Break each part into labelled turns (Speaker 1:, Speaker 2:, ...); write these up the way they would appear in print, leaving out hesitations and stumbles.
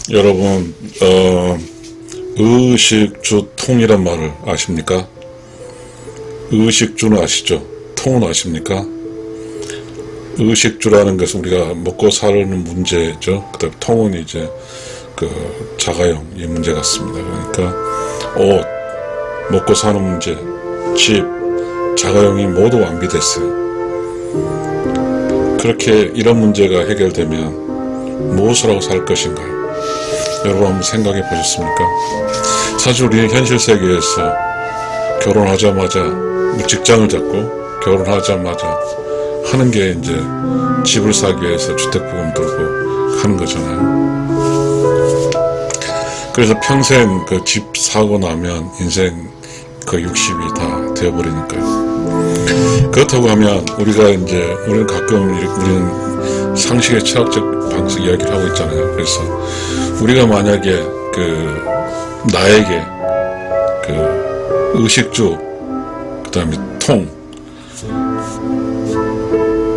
Speaker 1: 여러분, 의식주통이란 말을 아십니까? 의식주는 아시죠? 통은 아십니까? 의식주라는 것은 우리가 먹고 사는 문제죠. 그 다음에 통은 이제 그 자가용 이 문제 같습니다. 그러니까 옷, 먹고 사는 문제, 집, 자가용이 모두 완비됐어요. 그렇게 이런 문제가 해결되면 무엇을 하고 살 것인가요? 여러분 한번 생각해 보셨습니까? 사실 우리는 현실 세계에서 결혼하자마자 직장을 잡고 결혼하자마자 하는 게 이제 집을 사기 위해서 주택보험 들고 하는 거잖아요. 그래서 평생 그 집 사고 나면 인생 그 60이 다 되어버리니까요. 그렇다고 하면 우리는 가끔 우리는 상식의 철학적 방식 이야기를 하고 있잖아요. 그래서 우리가 만약에 나에게 의식주, 그 다음에 통,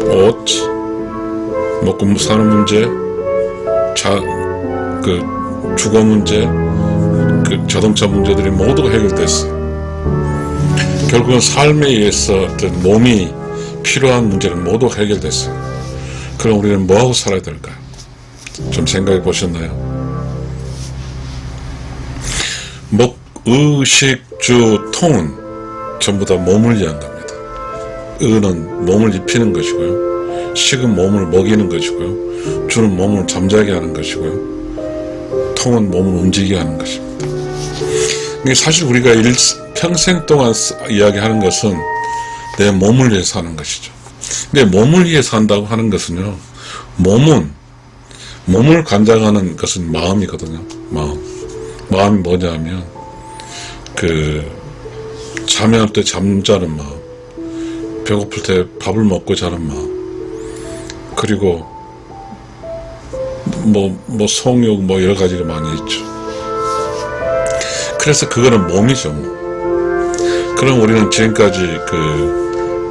Speaker 1: 옷, 먹고 사는 문제, 주거 문제, 자동차 문제들이 모두가 해결됐어요. 결국은 삶에 의해서 어떤 몸이 필요한 문제는 모두 해결됐어요. 그럼 우리는 뭐하고 살아야 될까요? 좀 생각해 보셨나요? 의식주, 통은 전부 다 몸을 위한 겁니다. 의는 몸을 입히는 것이고요. 식은 몸을 먹이는 것이고요. 주는 몸을 잠자게 하는 것이고요. 통은 몸을 움직이게 하는 것입니다. 사실 우리가 평생 동안 이야기하는 것은 내 몸을 위해서 하는 것이죠. 근데 몸을 위해서 한다고 하는 것은요, 몸을 관장하는 것은 마음이거든요. 마음이 뭐냐면, 잠잘 때 잠자는 마음, 배고플 때 밥을 먹고 자는 마음, 그리고 성욕 여러 가지가 많이 있죠. 그래서 그거는 몸이죠. 그럼 우리는 지금까지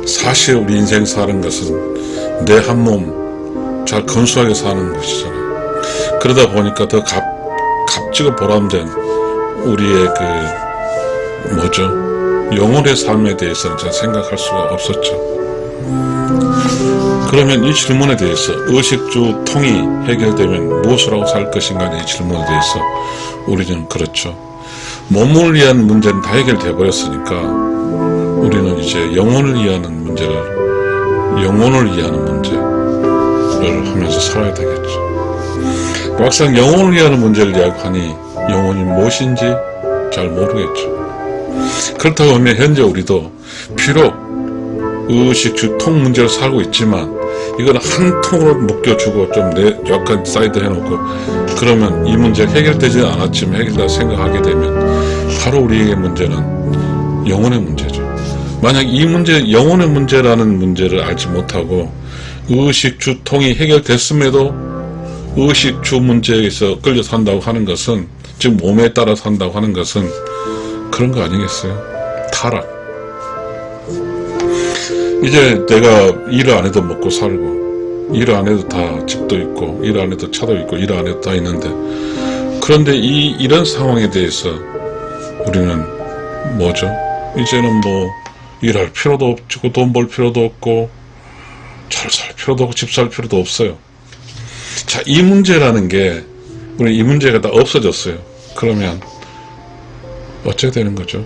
Speaker 1: 사실 우리 인생 사는 것은 내 한 몸 잘 건수하게 사는 것이잖아요. 그러다 보니까 더 값지고 보람된 우리의 영혼의 삶에 대해서는 잘 생각할 수가 없었죠. 그러면 이 질문에 대해서 의식주 통이 해결되면 무엇을 하고 살 것인가, 이 질문에 대해서 우리는 그렇죠. 몸을 위한 문제는 다 해결돼 버렸으니까 우리는 이제 영혼을 위하는 문제를 하면서 살아야 되겠죠. 막상 영혼을 위하는 문제를 이야기하니 영혼이 무엇인지 잘 모르겠죠. 그렇다고 하면 현재 우리도 비록 의식주 통 문제를 살고 있지만 이건 한 통으로 묶여주고 좀 약간 사이드 해놓고 그러면 이 문제가 해결되지 않았지만 해결된다 생각하게 되면 바로 우리의 문제는 영혼의 문제죠. 만약 이 문제, 영혼의 문제라는 문제를 알지 못하고 의식주 통이 해결됐음에도 의식주 문제에서 끌려 산다고 하는 것은, 즉 몸에 따라 산다고 하는 것은 그런 거 아니겠어요? 타락. 이제 내가 일을 안 해도 먹고 살고, 일을 안 해도 다 집도 있고, 일 안 해도 차도 있고, 일 안 해도 다 있는데, 그런데 이런 상황에 대해서 우리는 이제는 일할 필요도 없고, 돈 벌 필요도 없고, 잘 살 필요도 없고, 집 살 필요도 없어요. 자, 이 문제라는 게, 우리 이 문제가 다 없어졌어요. 그러면, 어떻게 되는 거죠?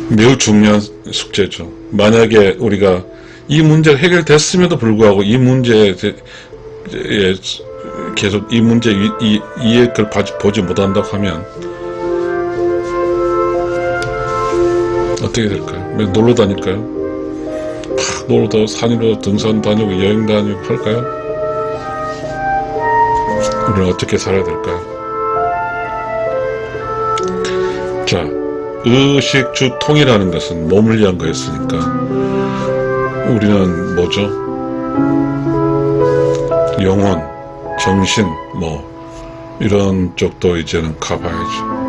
Speaker 1: 매우 중요한 숙제죠. 만약에 우리가 이 문제가 해결됐음에도 불구하고 이 문제에 계속 이 문제 이해를 보지 못한다고 하면 어떻게 될까요? 놀러 다닐까요? 놀러 산으로 등산 다니고 여행 다니고 할까요? 우리는 어떻게 살아야 될까요? 자, 의식주통이라는 것은 몸을 위한 거였으니까 우리는 영혼, 정신 이런 쪽도 이제는 가봐야죠.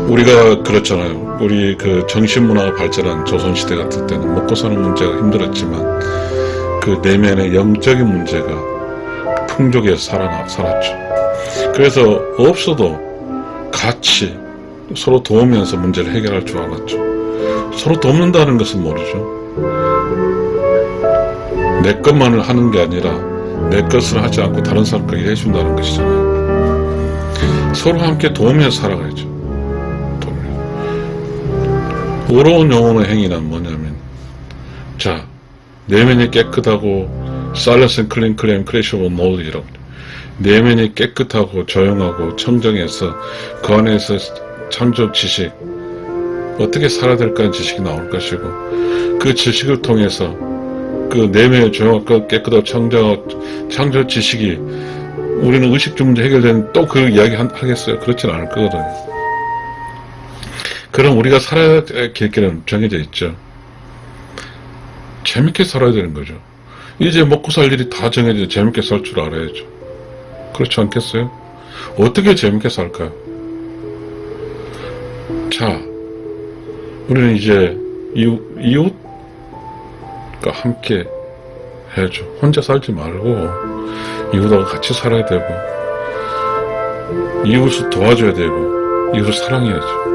Speaker 1: 우리가 그렇잖아요. 우리 정신문화가 발전한 조선시대 같은 때는 먹고 사는 문제가 힘들었지만 그 내면의 영적인 문제가 풍족에서 살았죠. 그래서 없어도 같이 서로 도우면서 문제를 해결할 줄 알았죠. 서로 돕는다는 것은 모르죠. 내 것만을 하는 게 아니라 내 것을 하지 않고 다른 사람까지 해준다는 것이잖아요. 서로 함께 도우면서 살아가야죠. 의로운 영혼의 행위는 뭐냐면, 자, 내면이 깨끗하고 silence and clean claim creation of knowledge라고, 내면이 깨끗하고 조용하고 청정해서 그 안에서 창조 지식, 어떻게 살아야 될까는 지식이 나올 것이고, 그 지식을 통해서 그 내면의 조용하고 깨끗하고 청정하고 창조 지식이 우리는 의식주 문제 해결되는 또 그 이야기 하겠어요? 그렇진 않을 거거든요. 그럼 우리가 살아야 될 길은 정해져 있죠. 재밌게 살아야 되는 거죠. 이제 먹고 살 일이 다 정해져 재밌게 살 줄 알아야죠. 그렇지 않겠어요? 어떻게 재밌게 살까요? 자, 우리는 이제 이웃과 함께 해야죠. 혼자 살지 말고 이웃하고 같이 살아야 되고, 이웃을 도와줘야 되고, 이웃을 사랑해야죠.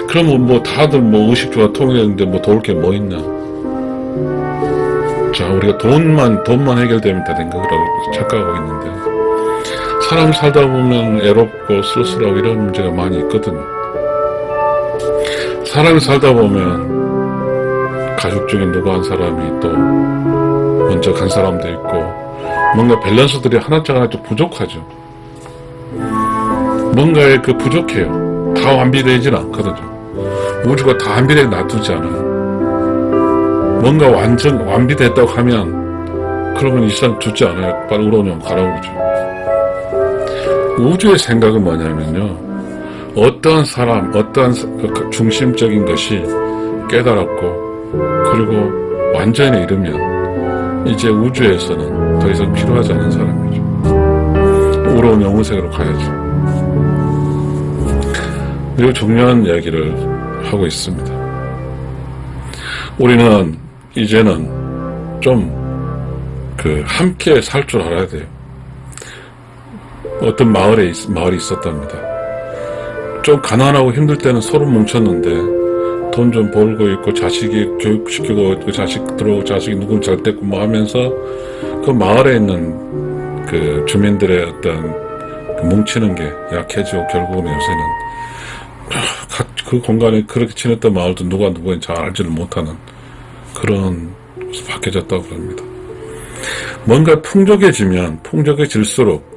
Speaker 1: 그러면 뭐 다들 뭐 의식주가 통일했는데 뭐 도울 게 뭐 있나? 자, 우리가 돈만 해결되면 되는 거라고 착각하고 있는데, 사람 살다 보면 애롭고 쓸쓸하고 이런 문제가 많이 있거든요. 사람이 살다 보면 가족 중에 누구 한 사람이 또 먼저 간 사람도 있고, 뭔가 밸런스들이 하나씩 좀 부족하죠. 뭔가에 그 부족해요. 다 완비되지는 않거든요. 우주가 다 완비되게 놔두지 않아요. 뭔가 완전 완비됐다고 하면 그러면 이 사람 죽지 않아요. 빨리 우러면 가라고 그러죠. 우주의 생각은 뭐냐면요, 어떠한 사람, 어떠한 중심적인 것이 깨달았고 그리고 완전에 이르면 이제 우주에서는 더 이상 필요하지 않은 사람이죠. 우러운 영혼세계로 가야죠. 매우 중요한 이야기를 하고 있습니다. 우리는 이제는 좀 함께 살 줄 알아야 돼요. 어떤 마을이 있었답니다. 좀 가난하고 힘들 때는 서로 뭉쳤는데 돈 좀 벌고 있고 자식이 교육시키고 그 자식 들어오고 자식이 누구를 잘 됐고 뭐 하면서 그 마을에 있는 그 주민들의 어떤 뭉치는 게 약해지고 결국은 요새는 그 공간에 그렇게 지냈던 마을도 누가 누구인지 잘 알지를 못하는 그런 것이 바뀌어졌다고 합니다. 뭔가 풍족해질수록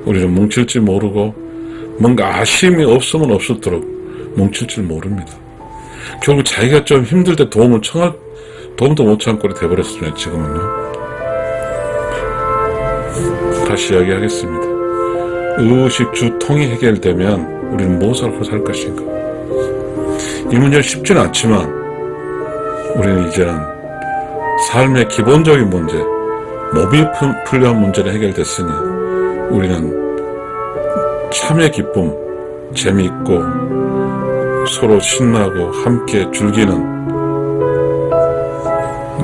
Speaker 1: 우리는 뭉칠 줄 모르고, 뭔가 아쉬움이 없으면 없을수록 뭉칠 줄 모릅니다. 결국 자기가 좀 힘들 때 도움도 못 참고 돼버렸으면 지금은요. 다시 이야기하겠습니다. 의식 주통이 해결되면 우리는 무엇을 하고 살 것인가? 이 문제는 쉽지는 않지만 우리는 이제는 삶의 기본적인 문제, 몸이 풀려한 문제는 해결됐으니 우리는 참의 기쁨, 재미있고 서로 신나고 함께 즐기는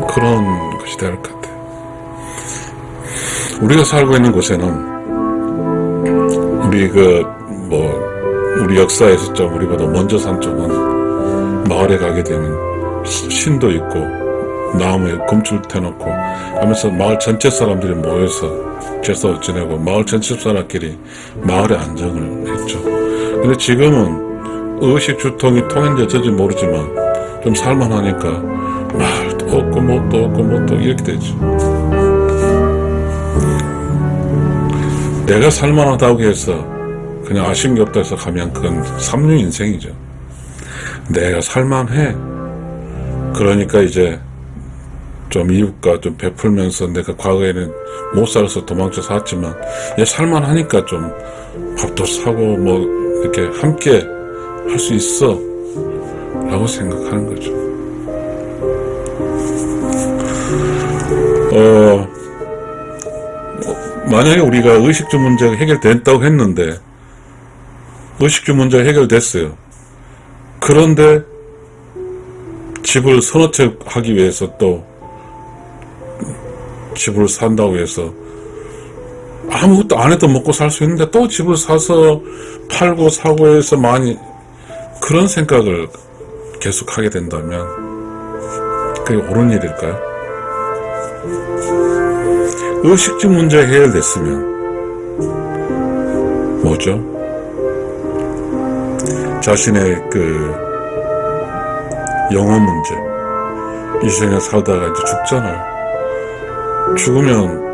Speaker 1: 그런 것이 될 것 같아요. 우리가 살고 있는 곳에는 우리 역사에서 좀 우리보다 먼저 산 쪽은 마을에 가게 되면 신도 있고 나무에 금줄 태놓고 하면서 마을 전체 사람들이 모여서 제사 지내고 마을 전체 사람끼리 마을의 안정을 했죠. 근데 지금은 의식주통이 통행되는지 모르지만 좀 살만하니까 말도 없고 뭣도 없고 뭣도 이렇게 되죠. 내가 살만하다고 해서 그냥 아쉬운 게 없다 해서 가면 그건 삼류 인생이죠. 내가 살만해. 그러니까 이제 좀 이웃과 좀 베풀면서 내가 과거에는 못 살아서 도망쳐 살았지만 얘 살만하니까 좀 밥도 사고 뭐 이렇게 함께 할 수 있어 라고 생각하는 거죠. 만약에 우리가 의식주 문제가 해결됐다고 했는데 의식주 문제가 해결됐어요. 그런데 집을 서너 채 하기 위해서 또 집을 산다고 해서 아무것도 안 해도 먹고 살 수 있는데 또 집을 사서 팔고 사고 해서 많이 그런 생각을 계속 하게 된다면 그게 옳은 일일까요? 의식주 문제가 해결됐으면 뭐죠? 자신의 그 영혼 문제, 이 세상에 살다가 이제 죽잖아요. 죽으면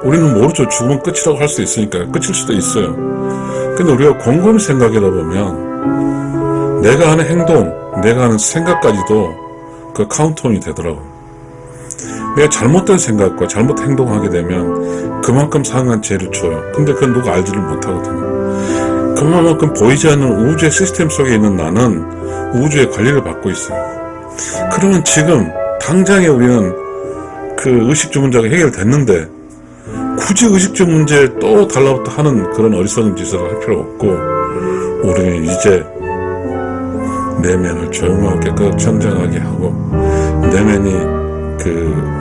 Speaker 1: 우리는 모르죠. 죽으면 끝이라고 할 수 있으니까. 끝일 수도 있어요. 근데 우리가 곰곰이 생각하다 보면 내가 하는 행동, 내가 하는 생각까지도 그 카운트온이 되더라고요. 내가 잘못된 생각과 잘못 행동하게 되면 그만큼 상한 죄를 줘요. 근데 그건 누가 알지를 못하거든요. 그만큼 보이지 않는 우주의 시스템 속에 있는 나는 우주의 관리를 받고 있어요. 그러면 지금 당장에 우리는 그 의식주 문제가 해결됐는데 굳이 의식주 문제에 또 달라붙어 하는 그런 어리석은 짓을 할 필요 없고, 우리는 이제 내면을 조용하고 깨끗 청정하게 하고 내면이 그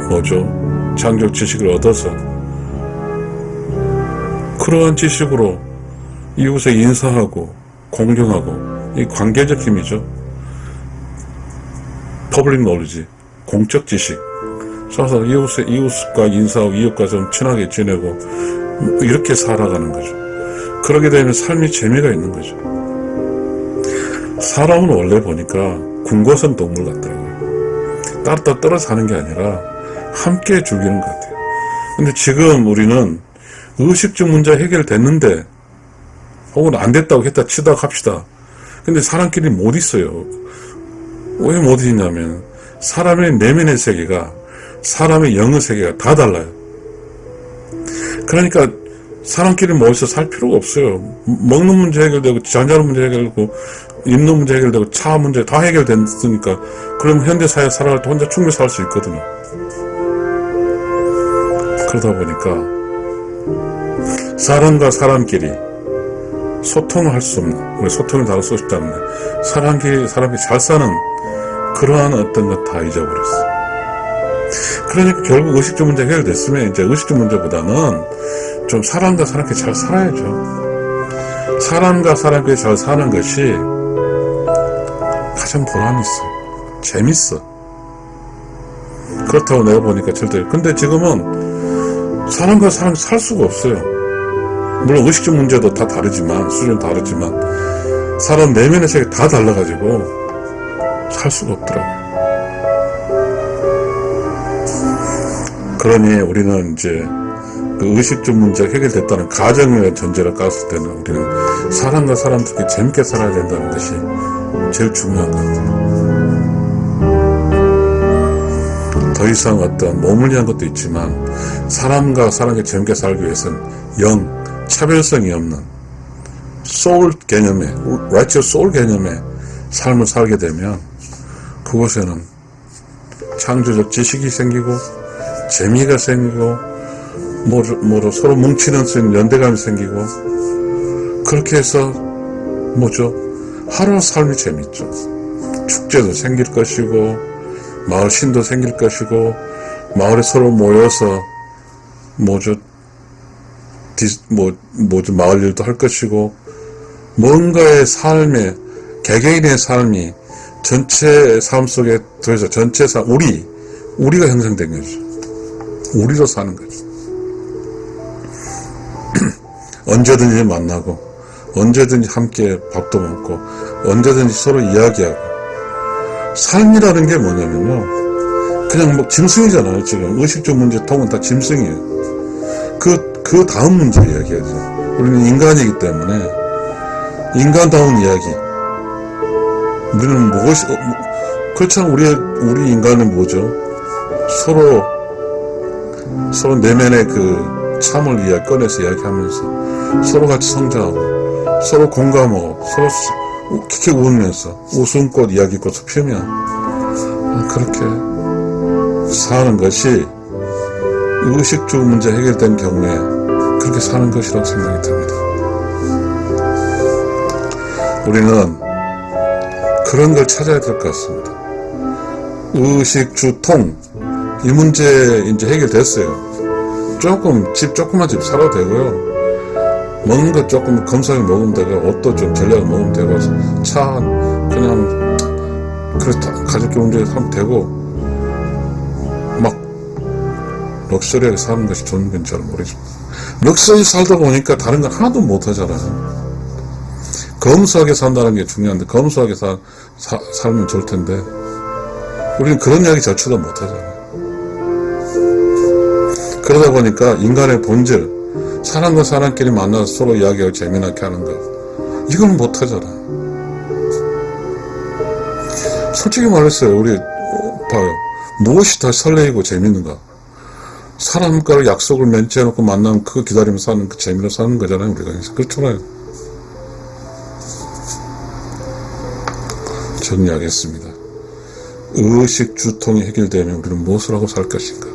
Speaker 1: 뭐죠? 창조 지식을 얻어서 그러한 지식으로 이웃에 인사하고 공경하고, 이 관계적 힘이죠. 퍼블릭 노리지, 공적 지식. 그래서 이웃과 인사하고 이웃과 좀 친하게 지내고 이렇게 살아가는 거죠. 그러게 되면 삶이 재미가 있는 거죠. 사람은 원래 보니까 군고선 동물 같더라고요. 따로 떨어 사는 게 아니라 함께 즐기는 것 같아요. 근데 지금 우리는 의식주 문제 해결됐는데, 혹은 안 됐다고 했다 치다 합시다. 근데 사람끼리 못 있어요. 왜 못 있냐면 사람의 내면의 세계가, 사람의 영의 세계가 다 달라요. 그러니까 사람끼리 모여서 살 필요가 없어요. 먹는 문제 해결되고, 잠자는 문제 해결되고, 입는 문제 해결되고, 차 문제 다 해결됐으니까 그럼 현대사회 살아갈 때 혼자 충분히 살 수 있거든요. 그러다 보니까 사람과 사람끼리 소통을 할 수 없는, 우리 소통을 다룰 수 없기 때문에 사람끼리 잘 사는 그러한 어떤 것 다 잊어버렸어. 그러니까 결국 의식주 문제 해결됐으면 이제 의식주 문제보다는 좀 사람과 사람끼리 잘 살아야죠. 사람과 사람끼리 잘 사는 것이 가장 보람이 있어. 재밌어. 그렇다고 내가 보니까 절대. 근데 지금은 사람과 사람 살 수가 없어요. 물론 의식주 문제도 다 다르지만, 수준은 다르지만 사람 내면의 세계 다 달라가지고 살 수가 없더라고요. 그러니 우리는 이제 그 의식주 문제가 해결됐다는 가정의 전제를 깠을 때는 우리는 사람과 사람들끼리 재밌게 살아야 된다는 것이 제일 중요한 것 같아요. 더 이상 어떤 머물리는 것도 있지만 사람과 사람과 재밌게 살기 위해서는 영, 차별성이 없는 소울 개념의, righteous soul 개념의 삶을 살게 되면 그곳에는 창조적 지식이 생기고 재미가 생기고 뭐로 서로 뭉치는 수 있는 연대감이 생기고, 그렇게 해서 뭐죠? 하루 삶이 재밌죠. 축제도 생길 것이고 마을 신도 생길 것이고 마을에 서로 모여서 뭐죠? 마을 일도 할 것이고, 뭔가의 삶에 개개인의 삶이 전체 삶 속에 들어서 전체 삶, 우리가 형성된 거죠. 우리로 사는 거죠. 언제든지 만나고 언제든지 함께 밥도 먹고 언제든지 서로 이야기하고. 삶이라는 게 뭐냐면요, 그냥 뭐 짐승이잖아요. 지금 의식주 문제 통은 다 짐승이에요. 그 다음 문제 이야기하죠. 우리는 인간이기 때문에 인간다운 이야기. 우리는 그렇잖아. 우리 인간은 뭐죠? 서로 내면의 그 참을 꺼내서 이야기하면서 서로 같이 성장하고 서로 공감하고 서로 킥킥 웃으면서 웃음꽃 이야기꽃을 피우면 그렇게 사는 것이 의식주 문제 해결된 경우에 그렇게 사는 것이라고 생각이 듭니다. 우리는 그런 걸 찾아야 될 것 같습니다. 의식주통, 이 문제 이제 해결됐어요. 집 조그만 집 살아도 되고요. 먹는 거 조금 검소하게 먹으면 되고, 옷도 좀 전략을 먹으면 되고, 차 그냥 그렇다 가볍게 운전하면 되고, 막 럭셔리하게 사는 것이 좋은 건 잘 모르겠습니다. 럭셔리 살다 보니까 다른 건 하나도 못 하잖아요. 검소하게 산다는 게 중요한데, 검소하게 살면 좋을 텐데, 우리는 그런 이야기 자체도 못 하잖아요. 그러다 보니까 인간의 본질, 사람과 사람끼리 만나서 서로 이야기하고 재미나게 하는 것, 이건 못 하잖아. 솔직히 말했어요. 우리 봐요. 무엇이 더 설레이고 재밌는가? 사람과 약속을 맺어놓고 만나면 그거 기다리면서 사는, 그 재미로 사는 거잖아요. 우리가. 그렇잖아요. 정리하겠습니다. 의식 주통이 해결되면 우리는 무엇을 하고 살 것인가?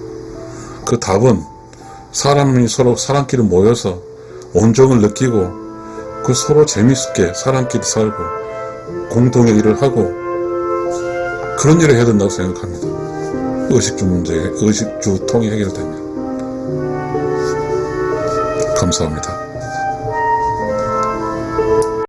Speaker 1: 그 답은 사람이 서로 사람끼리 모여서 온정을 느끼고, 그 서로 재밌게 사람끼리 살고 공동의 일을 하고, 그런 일을 해야 된다고 생각합니다. 의식주 문제, 의식주통이 해결되면. 감사합니다.